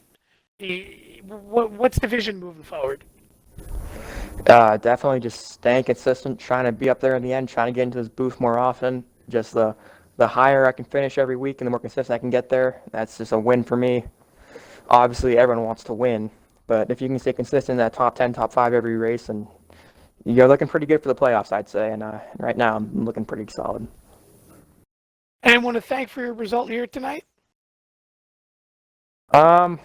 what's the vision moving forward? Definitely just staying consistent, trying to be up there in the end, trying to get into this booth more often. Just the higher I can finish every week and the more consistent I can get there, that's just a win for me. Obviously, everyone wants to win, but if you can stay consistent in that top 10, top 5 every race, and you're looking pretty good for the playoffs, I'd say. And right now, I'm looking pretty solid. Anyone to thank for your result here tonight? Well,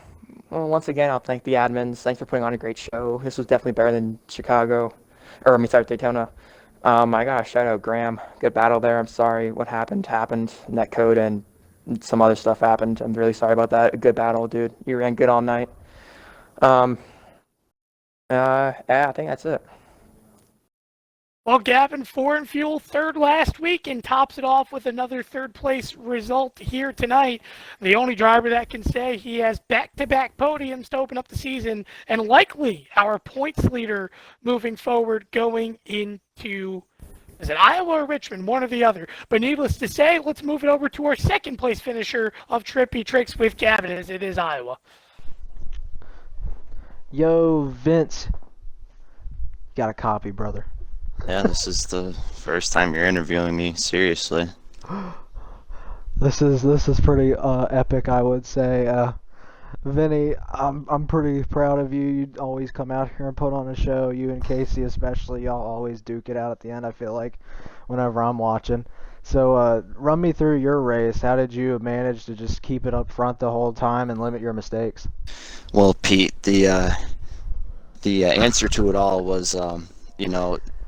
once again, I'll thank the admins. Thanks for putting on a great show. This was definitely better than Daytona. I got to shout out Graham. Good battle there. I'm sorry what happened. Netcode and some other stuff happened. I'm really sorry about that. A good battle, dude. You ran good all night. Yeah, I think that's it. Well, Gavin, 4 in fuel, third last week, and tops it off with another third-place result here tonight. The only driver that can say he has back-to-back podiums to open up the season, and likely our points leader moving forward going into, is it Iowa or Richmond? One or the other. But needless to say, let's move it over to our second-place finisher of Trippy Tricks with Gavin, as it is Iowa. Yo, Vince. Got a copy, brother. Yeah, this is the first time you're interviewing me, seriously. This is pretty epic, I would say. Vinny, I'm pretty proud of you. You always come out here and put on a show. You and Casey especially, y'all always duke it out at the end, I feel like, whenever I'm watching. So run me through your race. How did you manage to just keep it up front the whole time and limit your mistakes? Well, Pete, the answer to it all was,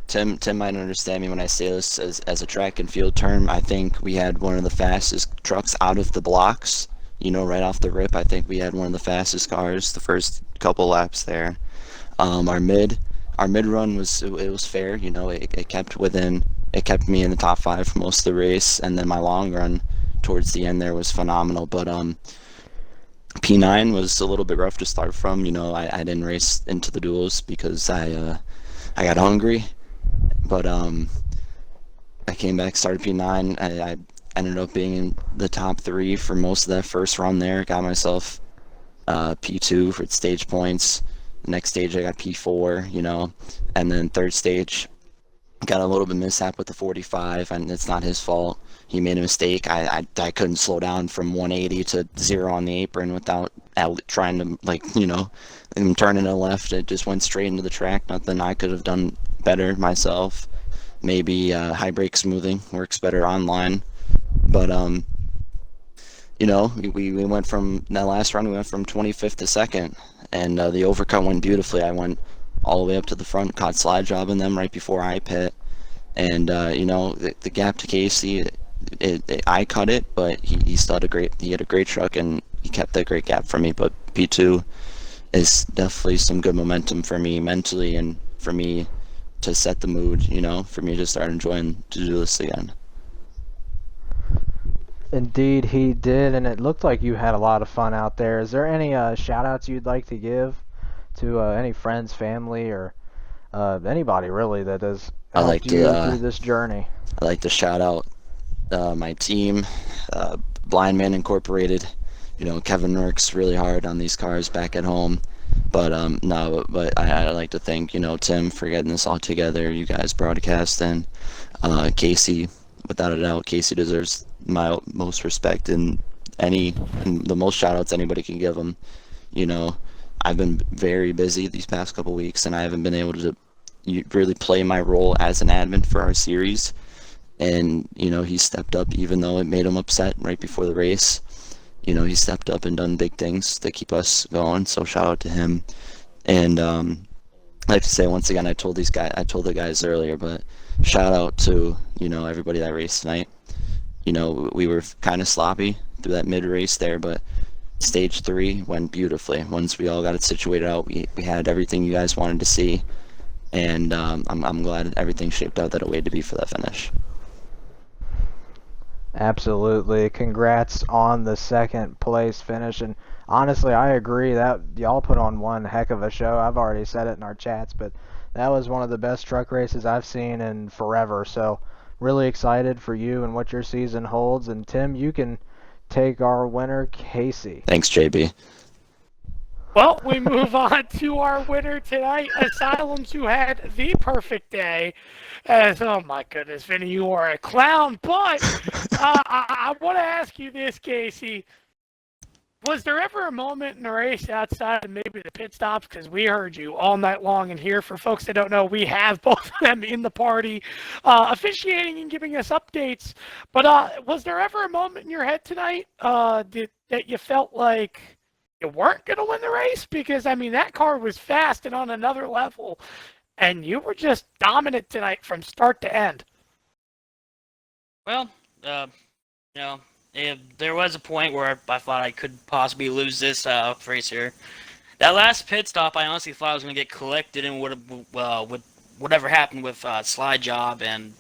Tim might understand me when I say this as a track and field term. I think we had one of the fastest trucks out of the blocks, right off the rip. I think we had one of the fastest cars the first couple laps there. Our mid run was fair, it kept me in the top 5 for most of the race, and then my long run towards the end there was phenomenal. But P9 was a little bit rough to start from. I didn't race into the duels because I got hungry. But I came back, started P9. I ended up being in the top 3 for most of that first run there. Got myself P2 for stage points. Next stage I got P4, and then third stage got a little bit mishap with the 45, and it's not his fault. He made a mistake. I couldn't slow down from 180 to 0 on the apron without trying to, turning to the left. It just went straight into the track. Nothing I could have done better myself. Maybe high brake smoothing works better online. But, we went from that last run, we went from 25th to 2nd, and the overcut went beautifully. I went all the way up to the front, caught slide jobbing them right before I pit. And, the gap to Casey, I cut it, but he had a great truck, and he kept that great gap for me. But P2 is definitely some good momentum for me mentally, and for me to set the mood, for me to start enjoying to do this again. Indeed, he did, and it looked like you had a lot of fun out there. Is there any shout-outs you'd like to give to any friends, family, or anybody really that has helped you through this journey? I'd like to shout out my team, Blind Man Incorporated. Kevin works really hard on these cars back at home. But I'd like to thank, Tim for getting this all together, you guys broadcasting, Casey. Without a doubt, Casey deserves my most respect and the most shout-outs anybody can give him. I've been very busy these past couple weeks, and I haven't been able to really play my role as an admin for our series. And, he stepped up, even though it made him upset right before the race. He stepped up and done big things to keep us going, so shout out to him. And I'd like to say once again, I told the guys earlier, but shout out to, everybody that raced tonight. We were kind of sloppy through that mid-race there, but stage 3 went beautifully. Once we all got it situated out, we had everything you guys wanted to see, and I'm glad everything shaped out that it waited to be for that finish. Absolutely. Congrats on the second place finish, and honestly, I agree that y'all put on one heck of a show. I've already said it in our chats, but that was one of the best truck races I've seen in forever. So really excited for you and what your season holds. And Tim, you can take our winner, Casey. Thanks, JB. Well, we move on to our winner tonight, Asylums, who had the perfect day. As, oh my goodness, Vinny, you are a clown. But I want to ask you this, Casey. Was there ever a moment in the race outside of maybe the pit stops? Because we heard you all night long in here. For folks that don't know, we have both of them in the party, officiating and giving us updates. But was there ever a moment in your head tonight that you felt like you weren't going to win the race? Because, I mean, that car was fast and on another level, and you were just dominant tonight from start to end. Well, there was a point where I thought I could possibly lose this race here. That last pit stop, I honestly thought I was going to get collected and would whatever happened with Slide Job and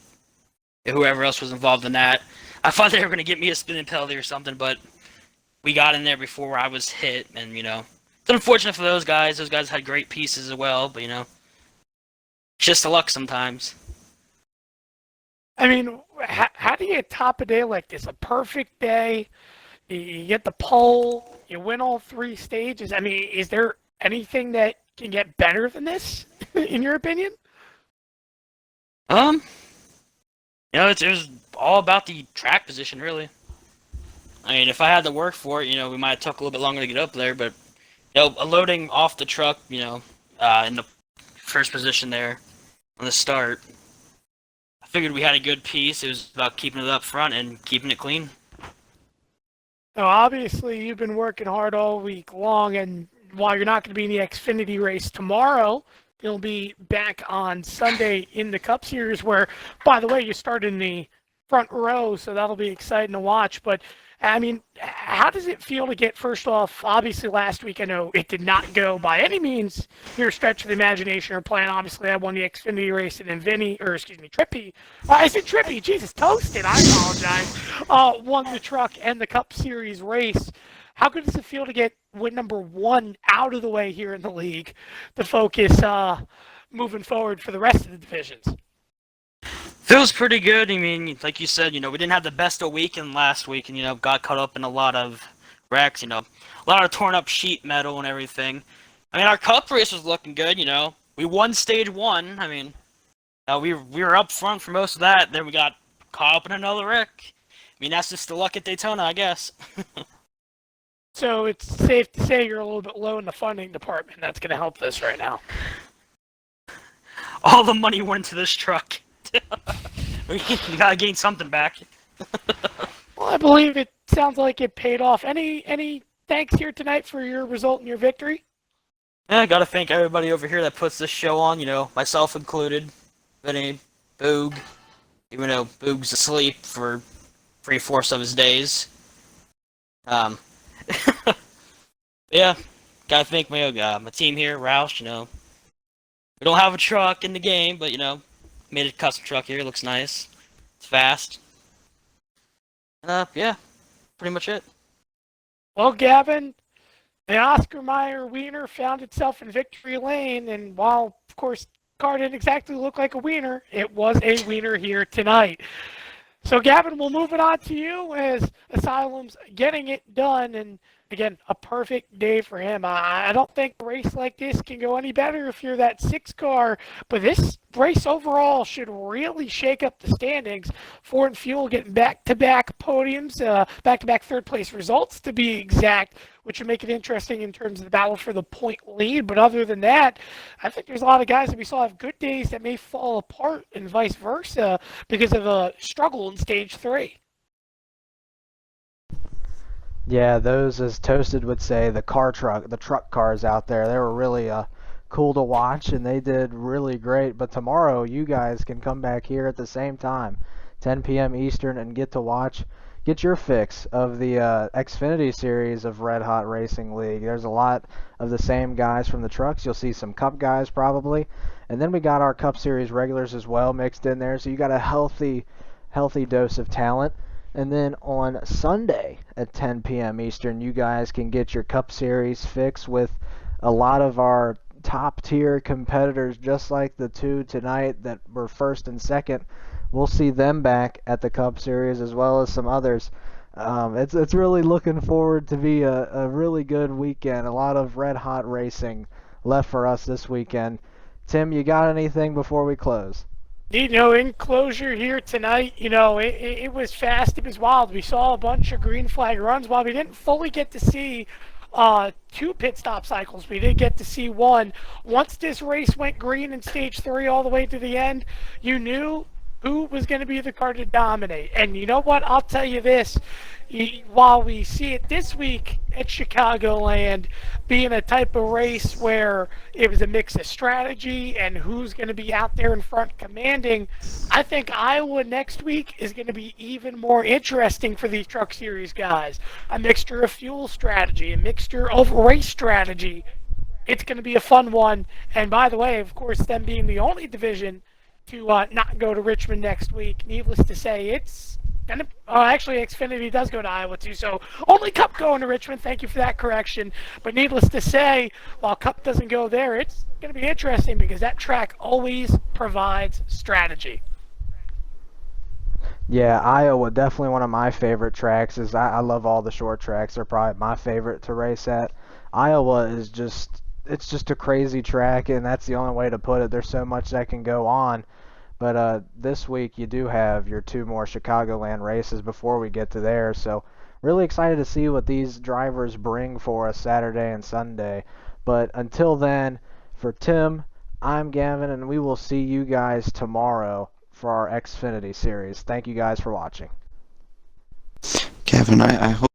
whoever else was involved in that. I thought they were going to get me a spinning penalty or something, but we got in there before I was hit, and, it's unfortunate for those guys. Those guys had great pieces as well, but, it's just the luck sometimes. I mean, how do you top a day like this? A perfect day, you get the pole, you win all 3 stages. I mean, is there anything that can get better than this, in your opinion? It was all about the track position, really. I mean, if I had to work for it, we might have took a little bit longer to get up there, but, loading off the truck, in the first position there on the start, I figured we had a good piece. It was about keeping it up front and keeping it clean. Now, obviously, you've been working hard all week long, and while you're not going to be in the Xfinity race tomorrow, you'll be back on Sunday in the Cup Series, where, by the way, you start in the front row, so that'll be exciting to watch. But, I mean, how does it feel to get, first off, obviously last week, I know it did not go by any means near a stretch of the imagination or plan. Obviously, I won the Xfinity race, and then Trippy. I said Trippy, Jesus, toasted, I apologize. Won the truck and the Cup Series race. How good does it feel to get win number 1 out of the way here in the league to focus moving forward for the rest of the divisions? Feels pretty good. I mean, like you said, we didn't have the best of weekend last week and, got caught up in a lot of wrecks, a lot of torn up sheet metal and everything. I mean, our cup race was looking good, We won stage 1. I mean, we were up front for most of that. Then we got caught up in another wreck. I mean, that's just the luck at Daytona, I guess. So it's safe to say you're a little bit low in the funding department. That's going to help this right now. All the money went to this truck. We gotta gain something back. Well, I believe it sounds like it paid off. Any thanks here tonight for your result and your victory? Yeah, I gotta thank everybody over here that puts this show on, myself included. Vinny, Boog, even though Boog's asleep for 3/4 of his days. Yeah, gotta thank my team here, Roush, We don't have a truck in the game, but, made a custom truck here. It looks nice. It's fast. Yeah, pretty much it. Well, Gavin, the Oscar Mayer Wiener found itself in victory lane, and while, of course, the car didn't exactly look like a wiener, it was a wiener here tonight. So, Gavin, we'll move it on to you as Asylum's getting it done, and again, a perfect day for him. I don't think a race like this can go any better if you're that 6 car, but this race overall should really shake up the standings. Ford and Fuel getting back-to-back podiums, back-to-back third-place results to be exact, which would make it interesting in terms of the battle for the point lead. But other than that, I think there's a lot of guys that we saw have good days that may fall apart and vice versa because of a struggle in Stage 3. Yeah, those, as Toasted would say, the truck cars out there, they were really cool to watch, and they did really great. But tomorrow, you guys can come back here at the same time, 10 p.m. Eastern, and get your fix of the Xfinity series of Red Hot Racing League. There's a lot of the same guys from the trucks. You'll see some Cup guys probably, and then we got our Cup Series regulars as well mixed in there. So you got a healthy dose of talent. And then on Sunday at 10 p.m. Eastern, you guys can get your Cup Series fix with a lot of our top tier competitors, just like the two tonight that were first and second. We'll see them back at the Cup Series as well as some others. It's really looking forward to be a really good weekend. A lot of red hot racing left for us this weekend. Tim, you got anything before we close? In closure here tonight, it was fast, it was wild. We saw a bunch of green flag runs. While we didn't fully get to see two pit stop cycles, we did get to see one. Once this race went green in stage 3 all the way to the end, you knew who was going to be the car to dominate. And you know what? I'll tell you this. While we see it this week at Chicagoland being a type of race where it was a mix of strategy and who's going to be out there in front commanding, I think Iowa next week is going to be even more interesting for these Truck Series guys. A mixture of fuel strategy, a mixture of race strategy. It's going to be a fun one. And by the way, of course, them being the only division to not go to Richmond next week, needless to say, it's going to... actually, Xfinity does go to Iowa, too, so only Cup going to Richmond. Thank you for that correction. But needless to say, while Cup doesn't go there, it's going to be interesting because that track always provides strategy. Yeah, Iowa, definitely one of my favorite tracks. I love all the short tracks. They're probably my favorite to race at. Iowa is it's just a crazy track, and that's the only way to put it. There's so much that can go on. But this week you do have your two more Chicagoland races before we get to there. So really excited to see what these drivers bring for us Saturday and Sunday. But until then, for Tim, I'm Gavin, and we will see you guys tomorrow for our Xfinity series. Thank you guys for watching. Kevin, I hope